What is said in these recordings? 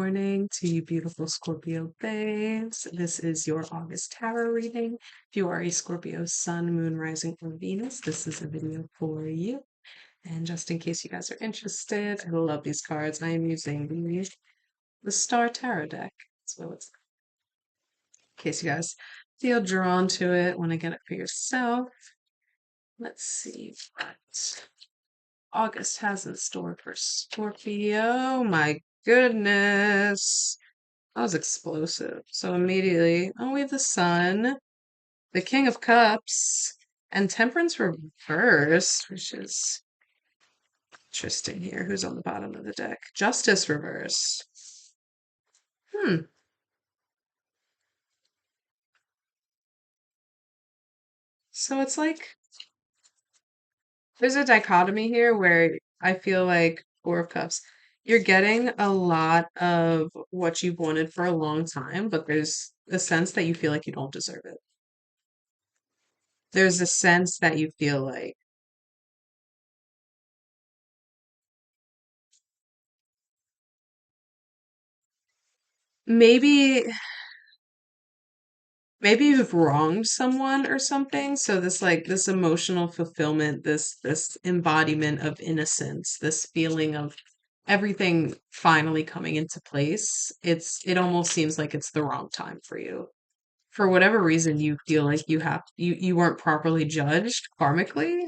morning to you beautiful Scorpio babes. This is your August tarot reading. If you are a Scorpio sun, moon, rising, or Venus, this is a video for you. And just in case you guys are interested, I love these cards. I am using the Star Tarot deck. So it's in case you guys feel drawn to it, want to get it for yourself. Let's see what August has in store for Scorpio. My goodness. That was explosive. So immediately, oh, we have the Sun, the King of Cups, and Temperance reversed, which is interesting here. Who's on the bottom of the deck? Justice reversed. Hmm. So it's like there's a dichotomy here where I feel like Four of Cups, you're getting a lot of what you've wanted for a long time, but there's a sense that you feel like you don't deserve it. There's a sense that you feel like maybe you've wronged someone or something. So this emotional fulfillment, this embodiment of innocence, this feeling of everything finally coming into place, it almost seems like it's the wrong time for you. For whatever reason you feel like you weren't properly judged karmically.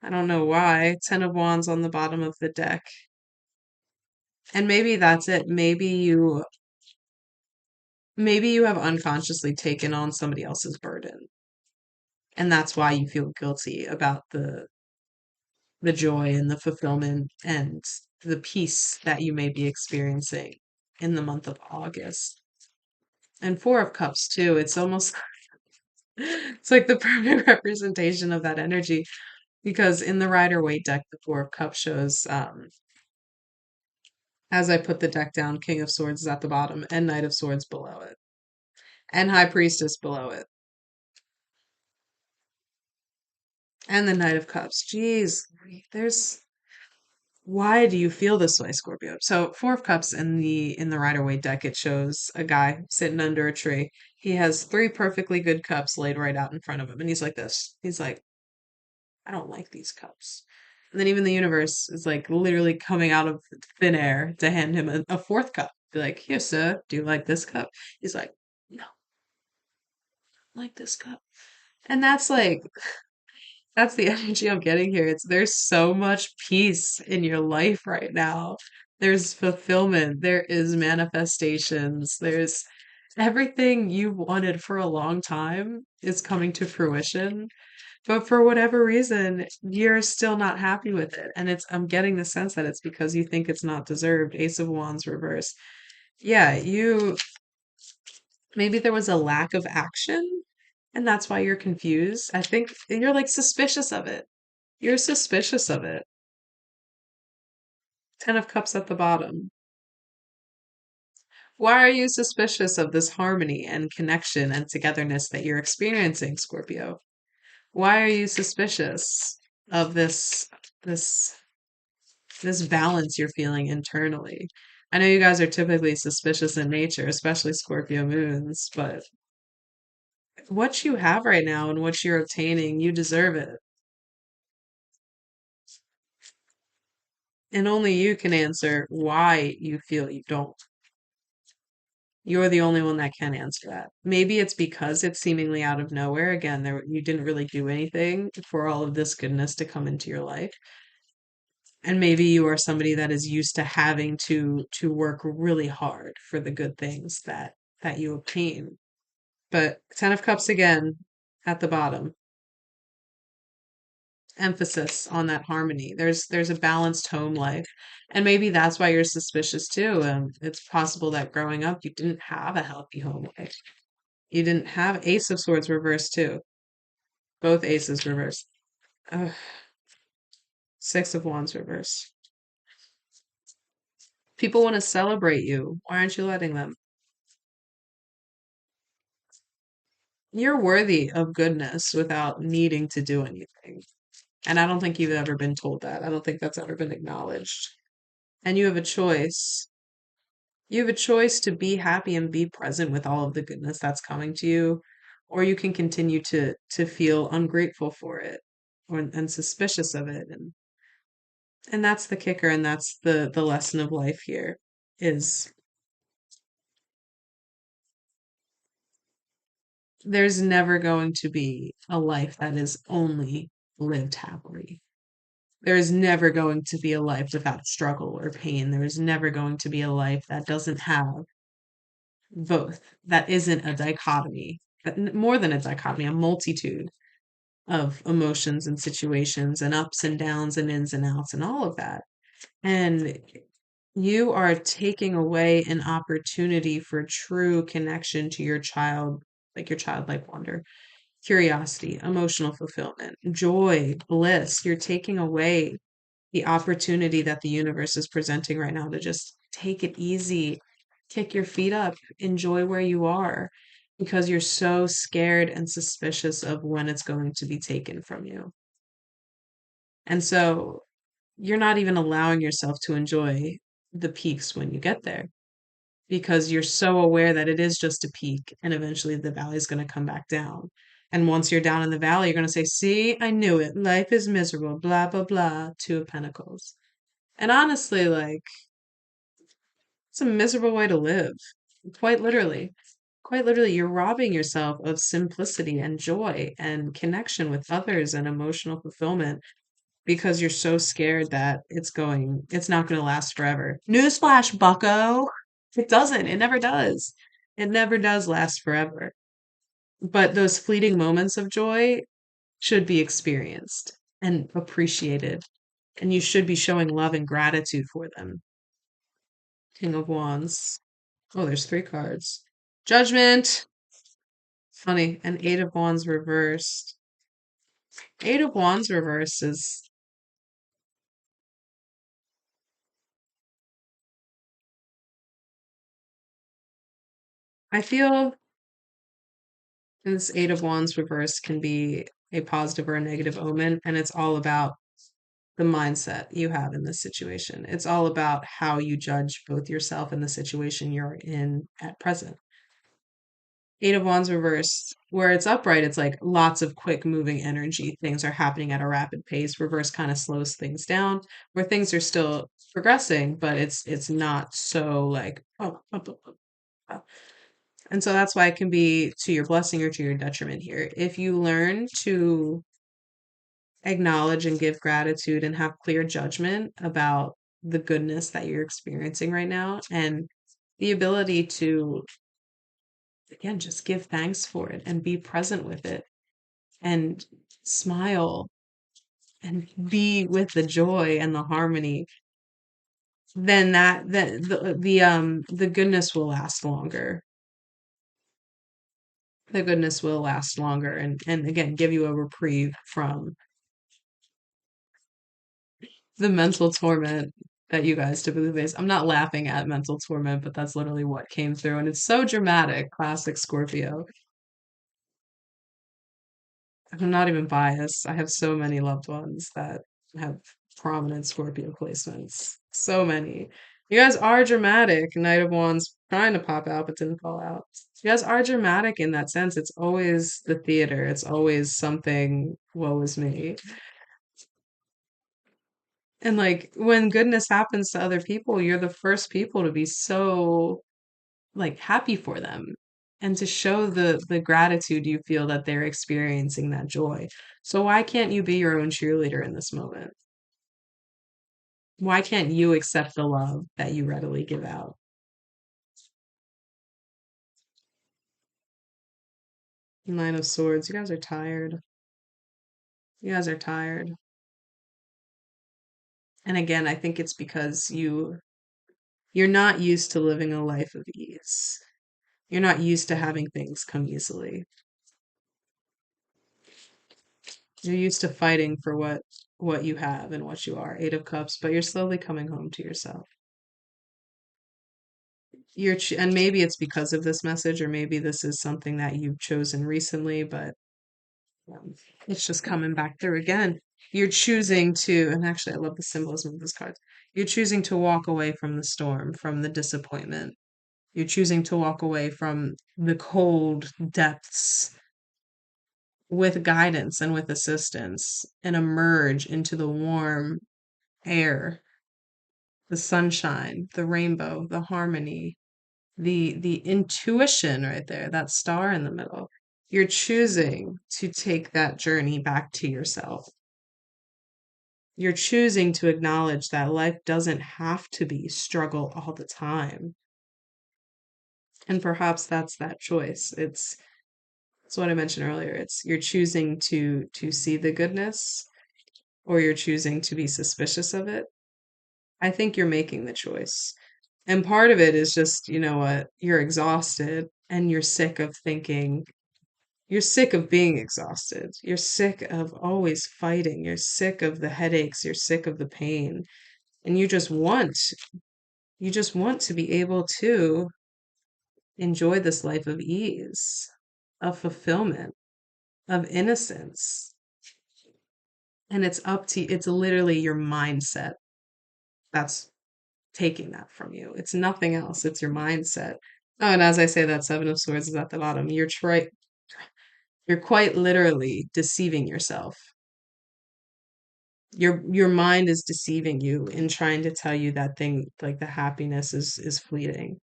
I don't know why. Ten of Wands on the bottom of the deck. And maybe that's it. Maybe you have unconsciously taken on somebody else's burden. And that's why you feel guilty about the joy and the fulfillment and the peace that you may be experiencing in the month of August. And Four of Cups too. It's almost it's like the perfect representation of that energy because in the Rider-Waite deck, the Four of Cups shows as I put the deck down, King of Swords is at the bottom and Knight of Swords below it. And High Priestess below it. And the Knight of Cups. Jeez, there's why do you feel this way, Scorpio? So Four of Cups in the Rider-Waite deck, it shows a guy sitting under a tree. He has three perfectly good cups laid right out in front of him, and he's like this. He's like, I don't like these cups. And then even the universe is like literally coming out of thin air to hand him a fourth cup. Be like, here, sir, do you like this cup? He's like, no, I don't like this cup. And that's the energy I'm getting here. It's there's so much peace in your life right now. There's fulfillment, there is manifestations, there's everything you wanted for a long time is coming to fruition. But for whatever reason, you're still not happy with it. And I'm getting the sense that it's because you think it's not deserved. Ace of Wands reverse. Yeah, maybe there was a lack of action and that's why you're confused. I think you're like suspicious of it. You're suspicious of it. Ten of Cups at the bottom. Why are you suspicious of this harmony and connection and togetherness that you're experiencing, Scorpio? Why are you suspicious of this this balance you're feeling internally? I know you guys are typically suspicious in nature, especially Scorpio moons, but what you have right now and what you're obtaining, you deserve it. And only you can answer why you feel you don't. You're the only one that can answer that. Maybe it's because it's seemingly out of nowhere. Again, you didn't really do anything for all of this goodness to come into your life. And maybe you are somebody that is used to having to work really hard for the good things that you obtain. But Ten of Cups again at the bottom. Emphasis on that harmony. There's a balanced home life. And maybe that's why you're suspicious too. It's possible that growing up you didn't have a healthy home life. You didn't have Ace of Swords reversed too. Both aces reversed. Ugh. Six of Wands reversed. People want to celebrate you. Why aren't you letting them? You're worthy of goodness without needing to do anything. And I don't think you've ever been told that. I don't think that's ever been acknowledged. And you have a choice. You have a choice to be happy and be present with all of the goodness that's coming to you, or you can continue to feel ungrateful for it or and suspicious of it. And that's the kicker, and that's the lesson of life here is there's never going to be a life that is only lived happily. There is never going to be a life without struggle or pain. There is never going to be a life that doesn't have both, that isn't a dichotomy, more than a dichotomy, a multitude of emotions and situations and ups and downs and ins and outs and all of that. And you are taking away an opportunity for true connection to your child, like your childlike wonder, curiosity, emotional fulfillment, joy, bliss. You're taking away the opportunity that the universe is presenting right now to just take it easy, kick your feet up, enjoy where you are, because you're so scared and suspicious of when it's going to be taken from you. And so you're not even allowing yourself to enjoy the peaks when you get there because you're so aware that it is just a peak and eventually the valley is going to come back down. And once you're down in the valley, you're going to say, see, I knew it. Life is miserable, blah, blah, blah, Two of Pentacles. And honestly, like, it's a miserable way to live. Quite literally. Quite literally, you're robbing yourself of simplicity and joy and connection with others and emotional fulfillment because you're so scared that it's not going to last forever. Newsflash, bucko. It doesn't. It never does. It never does last forever. But those fleeting moments of joy should be experienced and appreciated. And you should be showing love and gratitude for them. King of Wands. Oh, there's three cards. Judgment. Funny. And Eight of Wands reversed. Eight of Wands reversed is, I feel this Eight of Wands reversed can be a positive or a negative omen, and it's all about the mindset you have in this situation. It's all about how you judge both yourself and the situation you're in at present. Eight of Wands reversed, where it's upright, it's like lots of quick moving energy. Things are happening at a rapid pace. Reverse kind of slows things down, where things are still progressing, but it's not so like oh. And so that's why it can be to your blessing or to your detriment here. If you learn to acknowledge and give gratitude and have clear judgment about the goodness that you're experiencing right now and the ability to, again, just give thanks for it and be present with it and smile and be with the joy and the harmony, then the goodness will last longer. The goodness will last longer and again give you a reprieve from the mental torment that you guys typically face. I'm not laughing at mental torment, but that's literally what came through. And it's so dramatic, classic Scorpio. I'm not even biased. I have so many loved ones that have prominent Scorpio placements. So many. You guys are dramatic. Knight of Wands trying to pop out but didn't fall out. You guys are dramatic in that sense. It's always the theater. It's always something, woe is me. And like when goodness happens to other people, you're the first people to be so like happy for them and to show the gratitude you feel that they're experiencing that joy. So why can't you be your own cheerleader in this moment? Why can't you accept the love that you readily give out? Nine of Swords, you guys are tired. You guys are tired. And again, I think it's because you're not used to living a life of ease. You're not used to having things come easily. You're used to fighting for what you have and what you are, Eight of Cups, but you're slowly coming home to yourself. And maybe it's because of this message, or maybe this is something that you've chosen recently, but it's just coming back through again. You're choosing to, and actually, I love the symbolism of this card. You're choosing to walk away from the storm, from the disappointment. You're choosing to walk away from the cold depths with guidance and with assistance and emerge into the warm air, the sunshine, the rainbow, the harmony, the intuition right there, that star in the middle. You're choosing to take that journey back to yourself. You're choosing to acknowledge that life doesn't have to be struggle all the time. And perhaps that's that choice. It's what I mentioned earlier. It's you're choosing to see the goodness or you're choosing to be suspicious of it. I think you're making the choice. And part of it is just, you know what, you're exhausted and you're sick of thinking, you're sick of being exhausted. You're sick of always fighting. You're sick of the headaches. You're sick of the pain. And you just want to be able to enjoy this life of ease, of fulfillment, of innocence. And it's literally your mindset that's taking that from you. It's nothing else. It's your mindset. Oh, and as I say, that Seven of Swords is at the bottom. You're quite literally deceiving yourself. Your mind is deceiving you in trying to tell you that thing like the happiness is fleeting.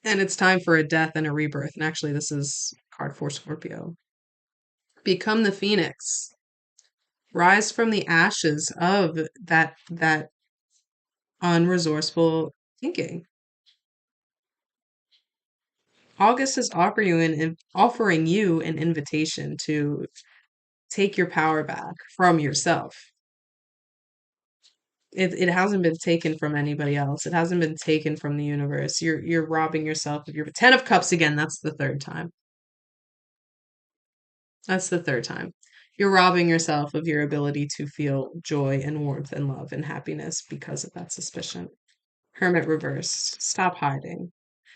And it's time for a death and a rebirth. And actually, this is card for Scorpio. Become the phoenix. Rise from the ashes of that unresourceful thinking. August is offering you an invitation to take your power back from yourself. It hasn't been taken from anybody else. It hasn't been taken from the universe. You're robbing yourself of your Ten of Cups again. That's the third time. That's the third time. You're robbing yourself of your ability to feel joy and warmth and love and happiness because of that suspicion. Hermit reversed. Stop hiding.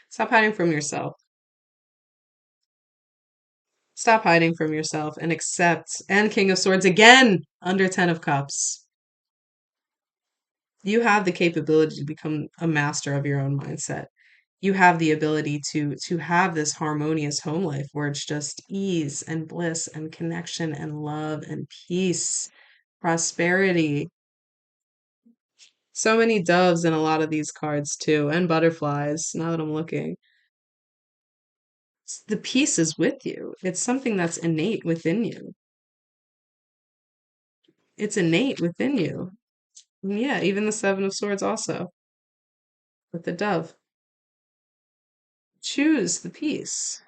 Stop hiding from yourself. Stop hiding from yourself and accept. And King of Swords again under Ten of Cups. You have the capability to become a master of your own mindset. You have the ability to have this harmonious home life where it's just ease and bliss and connection and love and peace, prosperity. So many doves in a lot of these cards too, and butterflies, now that I'm looking. The peace is with you. It's something that's innate within you. It's innate within you. Yeah, even the Seven of Swords also with the dove. Choose the peace.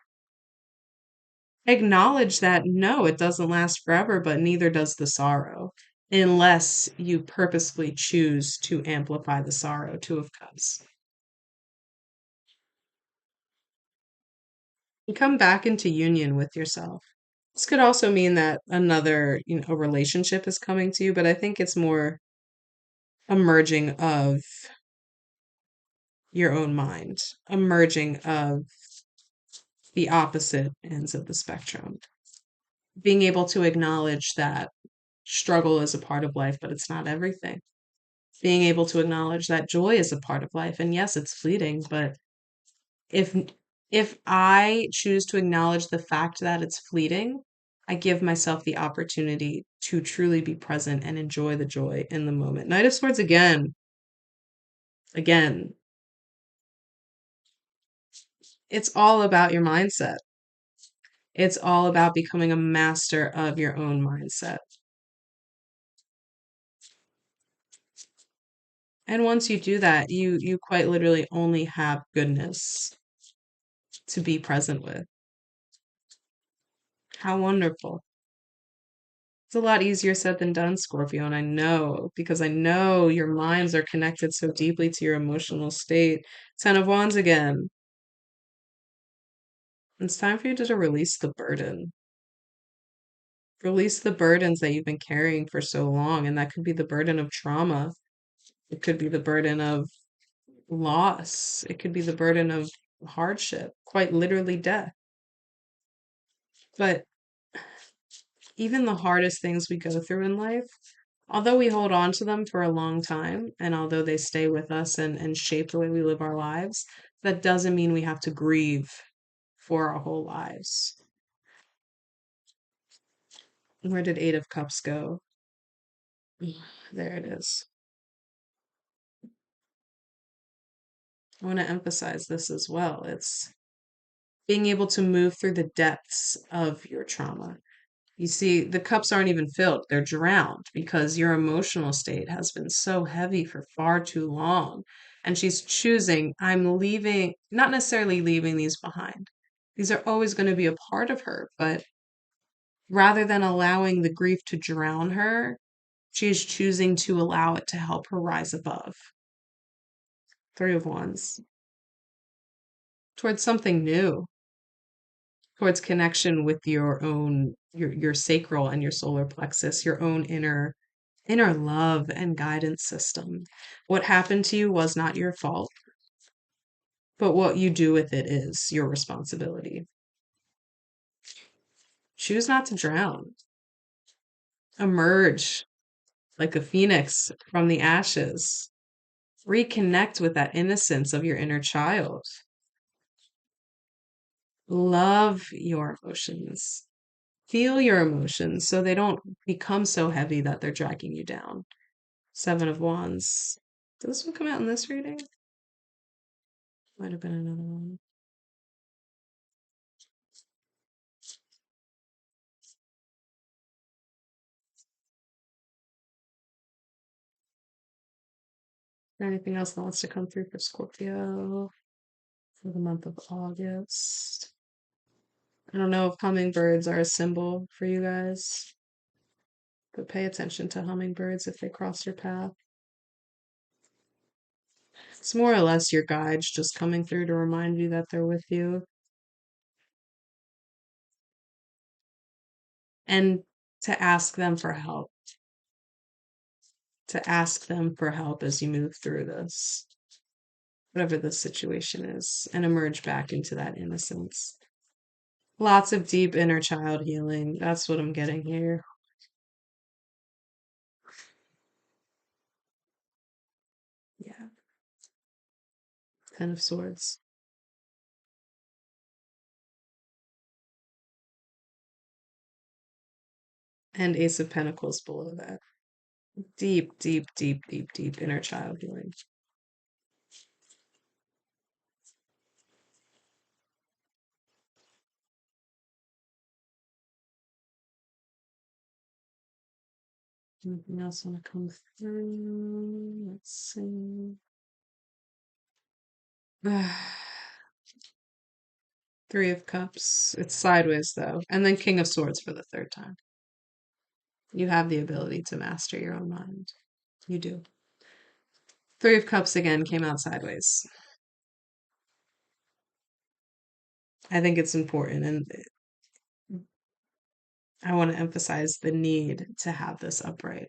Acknowledge that no, it doesn't last forever, but neither does the sorrow, unless you purposefully choose to amplify the sorrow. Two of Cups. You come back into union with yourself. This could also mean that another, a relationship is coming to you, but I think it's more a merging of your own mind, a merging of the opposite ends of the spectrum. Being able to acknowledge that struggle is a part of life, but it's not everything. Being able to acknowledge that joy is a part of life. And yes, it's fleeting, but if if I choose to acknowledge the fact that it's fleeting, I give myself the opportunity to truly be present and enjoy the joy in the moment. Knight of Swords again. Again, it's all about your mindset. It's all about becoming a master of your own mindset. And once you do that, you quite literally only have goodness to be present with. How wonderful. It's a lot easier said than done, Scorpio, and I know because I know your minds are connected so deeply to your emotional state. Ten of Wands again. It's time for you to release the burden. Release the burdens that you've been carrying for so long, and that could be the burden of trauma. It could be the burden of loss. It could be the burden of hardship, quite literally death. But Even the hardest things we go through in life, although we hold on to them for a long time, and although they stay with us and shape the way we live our lives, that doesn't mean we have to grieve for our whole lives. Where did Eight of Cups go? There it is. I want to emphasize this as well. It's being able to move through the depths of your trauma. You see, the cups aren't even filled, they're drowned because your emotional state has been so heavy for far too long. And she's choosing, I'm leaving, not necessarily leaving these behind. These are always going to be a part of her, but rather than allowing the grief to drown her, she is choosing to allow it to help her rise above. Three of Wands. Towards something new, towards connection with your own your sacral and your solar plexus, your own inner love and guidance system. What happened to you was not your fault, but what you do with it is your responsibility. Choose not to drown. Emerge like a phoenix from the ashes. Reconnect with that innocence of your inner child. Love your emotions. Feel your emotions so they don't become so heavy that they're dragging you down. Seven of Wands. Did this one come out in this reading? Might have been another one. Anything else that wants to come through for Scorpio for the month of August? I don't know if hummingbirds are a symbol for you guys, but pay attention to hummingbirds if they cross your path. It's more or less your guides just coming through to remind you that they're with you and to ask them for help, to ask them for help as you move through this, whatever the situation is, and emerge back into that innocence. Lots of deep inner child healing. That's what I'm getting here. Yeah. Ten of Swords. And Ace of Pentacles below that. Deep, deep, deep, deep, deep inner child healing. Anything else want to come through? Let's see. Three of Cups. It's sideways though. And then King of Swords for the third time. You have the ability to master your own mind. You do. Three of Cups again came out sideways. I think it's important, and I want to emphasize the need to have this upright.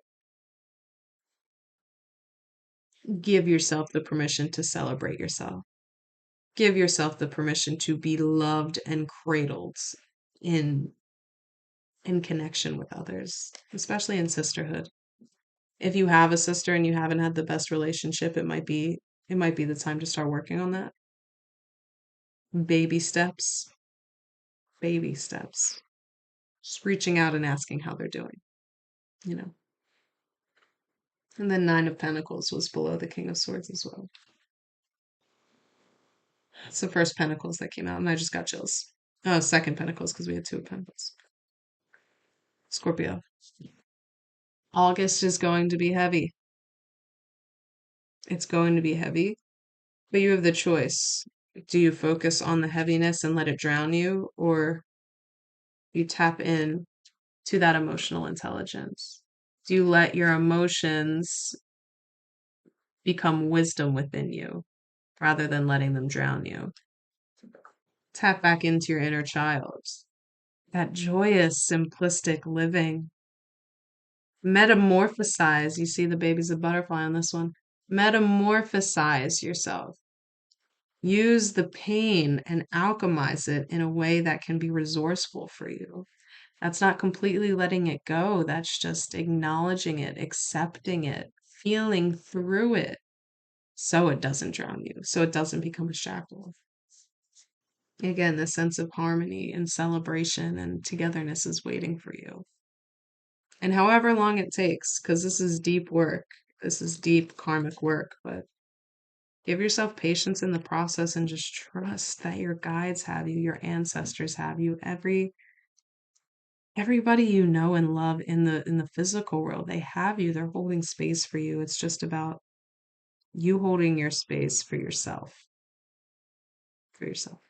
Give yourself the permission to celebrate yourself. Give yourself the permission to be loved and cradled in connection with others, especially in sisterhood. If you have a sister and you haven't had the best relationship, it might be the time to start working on that. Baby steps, baby steps. Just reaching out and asking how they're doing, you know. And then Nine of Pentacles was below the King of Swords as well. It's the first Pentacles that came out, and I just got chills. Oh, second Pentacles because we had Two of Pentacles. Scorpio. August is going to be heavy. It's going to be heavy, but you have the choice. Do you focus on the heaviness and let it drown you, or you tap in to that emotional intelligence? Do you let your emotions become wisdom within you rather than letting them drown you? Tap back into your inner child, that joyous, simplistic living. Metamorphosize. You see the baby's a butterfly on this one. Metamorphosize yourself. Use the pain and alchemize it in a way that can be resourceful for you. That's not completely letting it go. That's just acknowledging it, accepting it, feeling through it so it doesn't drown you, so it doesn't become a shackle. Again, the sense of harmony and celebration and togetherness is waiting for you. And however long it takes, because this is deep work, this is deep karmic work, but give yourself patience in the process and just trust that your guides have you, your ancestors have you, everybody you know and love in the physical world, they have you, they're holding space for you. It's just about you holding your space for yourself, for yourself.